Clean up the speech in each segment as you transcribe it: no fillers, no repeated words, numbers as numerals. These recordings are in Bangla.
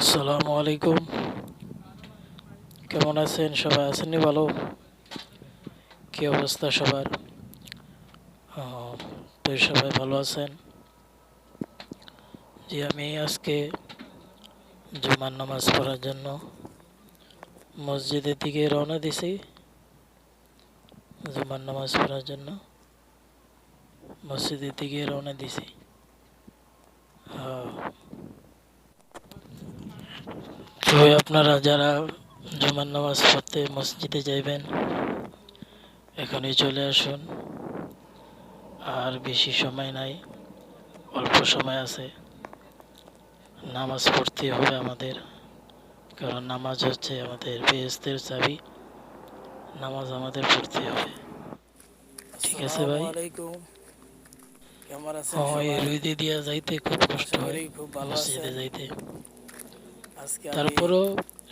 আসসালামু আলাইকুম। কেমন আছেন? সবাই আছেননি ভালো? কি অবস্থা সবার? আহ, তো সবাই ভালো আছেন? জি, আমি আজকে জুমার নামাজ পড়ার জন্য মসজিদের দিকে রওনা দিছি। জুমার নামাজ পড়ার জন্য মসজিদের দিকে রওনা দিছি। আহ, তো আপনারা যারা জুমার নামাজ পড়তে মসজিদে যাইবেন, এখনই চলে আসুন। আর বেশি সময় নাই, অল্প সময় আছে। নামাজ পড়তে হবে আমাদের, কারণ নামাজ হচ্ছে আমাদের বেহেস্তের চাবি। নামাজ আমাদের পড়তে হবে। ঠিক আছে আসসালামু ভাই? আলাইকুম। কেমন আছেন এই সবাই? রুই দিয়া যাইতে খুব কষ্ট আশা হয় করি খুব ভালো মসজিদে আছেন। যাইতে। আজকে আমি তারপরও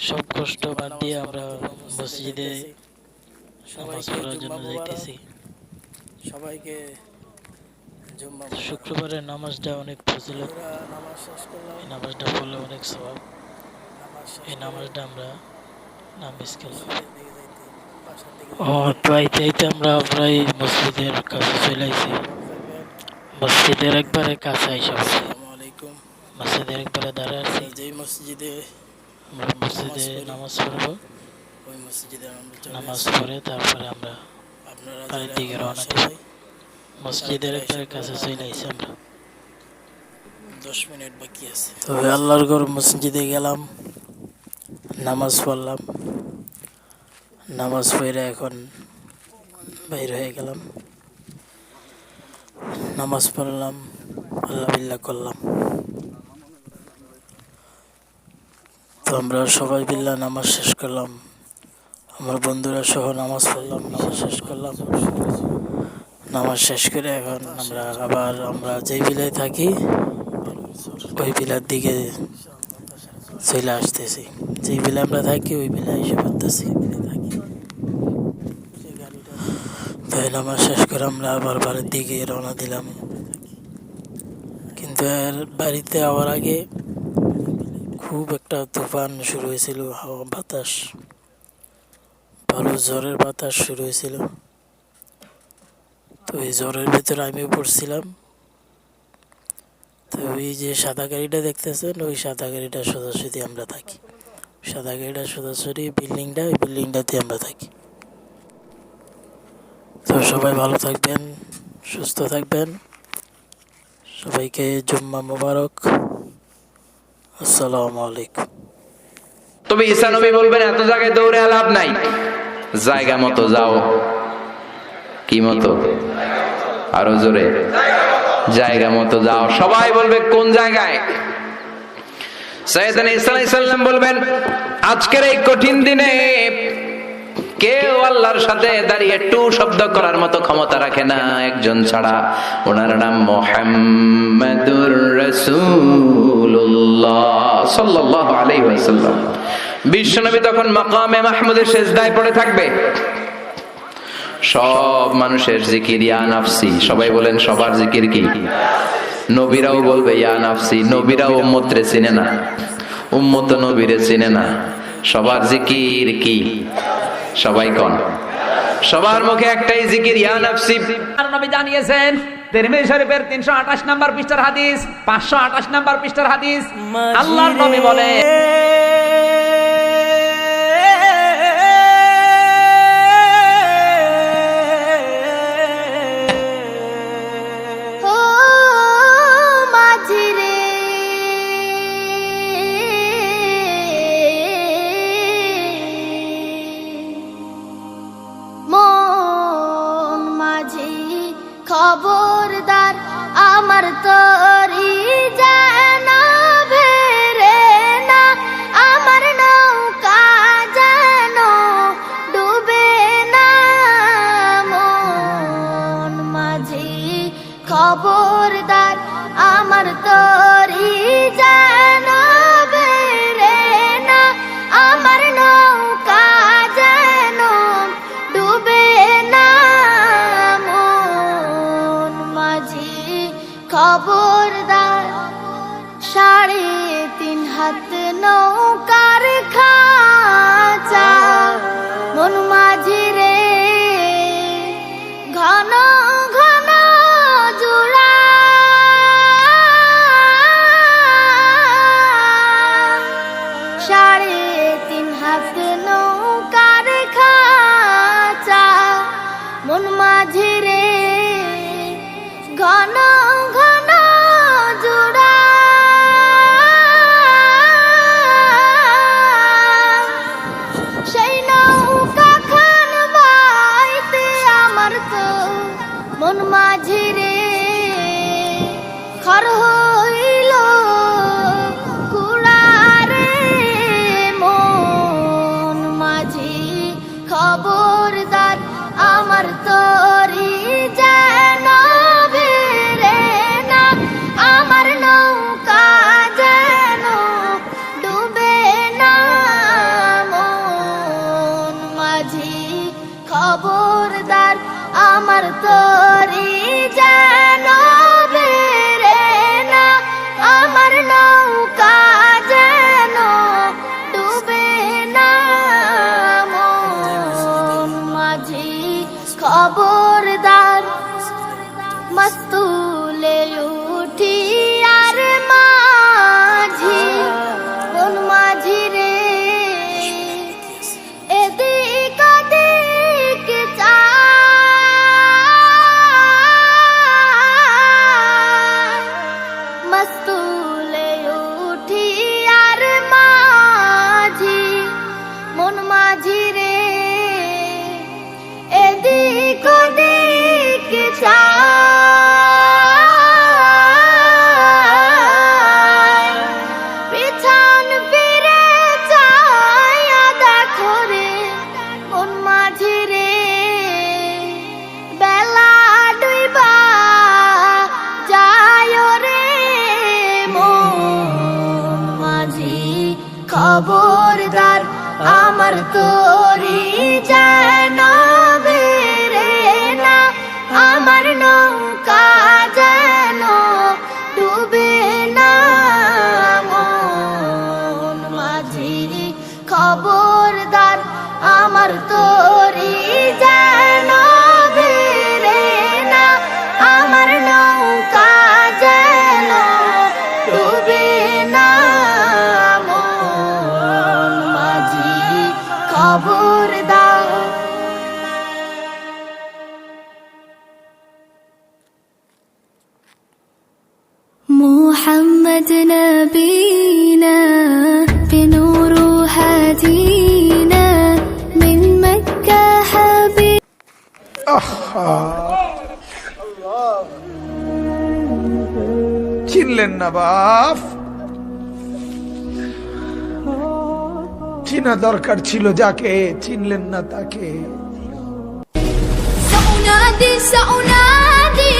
সব কষ্ট জুমার বাদ নামাজ দিয়ে আমরা পড়ার জন্য মসজিদে মসজিদে যাইতেছি। নামাজ সবাইকে পড়ার জুম্মা জন্য মোবারক। যাইতেছি। সবাইকে জুম্মা মোবারক। শুক্রবারের নামাজটা অনেক ফজিলত। আমরা নামাজ শেষ করলাম। এই নামাজটা পড়লে অনেক সওয়াব। নামাজ শেষ এই করে নামাজটা আমরা না মিস করলাম। মসজিদের দিকে যাইতে, বাসার দিকে যাইতেছি। তো আমরা প্রায় মসজিদের কাছে চলে আইছি। সবাই ভালো থাকবেন। মসজিদের একবারে কাছে আইসা পড়ছি। আসসালামু আলাইকুম। মসজিদের একবারে দাঁড়ায় আছি। আমরা যেই মসজিদে আমরা নামাজ মসজিদে পড়ি নামাজ পড়বো। ওই মসজিদে আমরা চলে নামাজ আসছি। পড়ে তারপরে আমরা আপনারা বাড়ির যারা দিকে এখনো রওনা আসেন দিব। নাই মসজিদের তাড়াতাড়ি এসে একবারে পড়েন, কাছে আর চলে মাত্র আইছি আমরা। 10 মিনিট বাকি আছে। তো আল্লাহর ঘর মসজিদে গেলাম, নামাজ পড়লাম। নামাজ পড়ে এখন বাইর হয়ে গেলাম। নামাজ পড়লাম, আল্লাহ বিল্লাহ করলাম। তো আমরা সবাই বিল্লাহ নামাজ শেষ করলাম। আমার বন্ধুরা সহ নামাজ পড়লাম, নামাজ বিশাল শেষ করলাম। ঝড় শুরু হয়েছে। নামাজ শেষ করে এখন বাতাসের আমরা ঝড়, আবার আমরা যেই বিলায় থাকি বালুর ঝড়, ওই বিলার দিকে বিশাল বাতাসের ঝড়। চলে আসতেছি। যেই বিলে আমরা থাকি ওই বিলে এসে আমরা পড়তেছি। যে বিলে থাকি সেই গাড়িটার তাই নামাজ শেষ করে আমরা আবার বাড়ির দিকে রওনা দিলাম। বিলে আমরা থাকি। কিন্তু এর বাড়িতে যাওয়ার আগে খুব একটা তুফান শুরু হয়েছিল, হাওয়া বাতাস, ভালো ঝড়ের বাতাস শুরু হয়েছিল। তো এই ঝড়ের ভিতরে আমি পড়ছিলাম। তো ওই যে সাদা গাড়িটা দেখতেছেন, ওই সাদা গাড়িটা সোজাসুজি আমরা থাকি। সাদা গাড়িটা সোজাসুজি বিল্ডিংটা, ওই বিল্ডিংটাতে আমরা থাকি। তো সবাই ভালো থাকবেন, সুস্থ থাকবেন। সবাইকে জুম্মা মোবারক। আসসালামু আলাইকুম। তবে ঈসা নবী বলবেন এত জায়গায় দৌড়ে লাভ নাই, জায়গা মতো যাও। কি মতো? আরো জোরে, জায়গা মতো যাও। সবাই বলবে কোন জায়গায়? সাইয়েদনা ঈসা আলাইহিস সালাম বলবেন আজকের এই কঠিন দিনে কেউ আল্লাহর সাথে দাঁড়িয়ে একটু শব্দ করার মতো ক্ষমতা রাখে না, একজন ছাড়া। ওনার নাম মুহাম্মাদুর রাসূলুল্লাহ সাল্লাল্লাহু আলাইহি ওয়াসাল্লাম। বিশ্বনবী তখন মাকামে মাহমুদের সিজদায় পড়ে থাকবে। সব মানুষের জিকির ইয়া নাফসি। সবাই বলেন সবার জিকির কি? নবীরাও বলবে ইয়া নাফসি। নবীরাও উম্মতরে চিনে না, উম্মত নবীরে চিনে না। সবার জিকির কি? সবাই কোন? সবার মুখে একটাই জিকির ইয়া নাফসি। আর নবী জানিয়েছেন তিরমিজি শরীফের 328 নম্বর পৃষ্ঠার হাদিস, 528 নম্বর পৃষ্ঠার হাদিস, আল্লাহর নবী বলে ও মাঝি রে, মন মাঝি খবরদার, আমার তরি যেন ভেরে না, হাত নৌকার খাঁচা মন মাঝি রে ঘন ঘন জোড়া সাড়ে তিন হাত নৌকার খাঁচা মন মাঝি রে ঘন ঘন জোড়া সেই নৌকা খান বাইতে আমার তো মন মাঝি রে খর হইল কুড়ারে মন মাঝি খবরদার আমার তরি যেন বেরে না আমার নৌকা যেন ডুবে না মন মাঝি খবরদার আমার তরি যেন বেরে না আমার নৌকা যেন ডুবে না মন মাঝি খবরদার মস্তুলে উঠি আর মাঝি মন মাঝি রে এদিক ওদিক চায় মস্তুলে উঠি আর মাঝি মন মাঝি রে এদিক ওদিক চায় পিছন ফিরে চায়া দেখো রে মন মাঝি রে বেলা ডুইবা যায় রে মন মাঝি খবরদার আমার তরি যেন বেরে না আমার নৌকা যেন ডুবে না মন মাঝি খবরদার আমার তরি যেন বেরে না আমার নৌকা যেন ডুবে না মন মাঝি খবরদার محمد نبينا بنور هدينا من مكة حبيب চিনলেন না বাপ, চিনা দরকার ছিল যাকে, চিনলেন না তাকে। سأنادي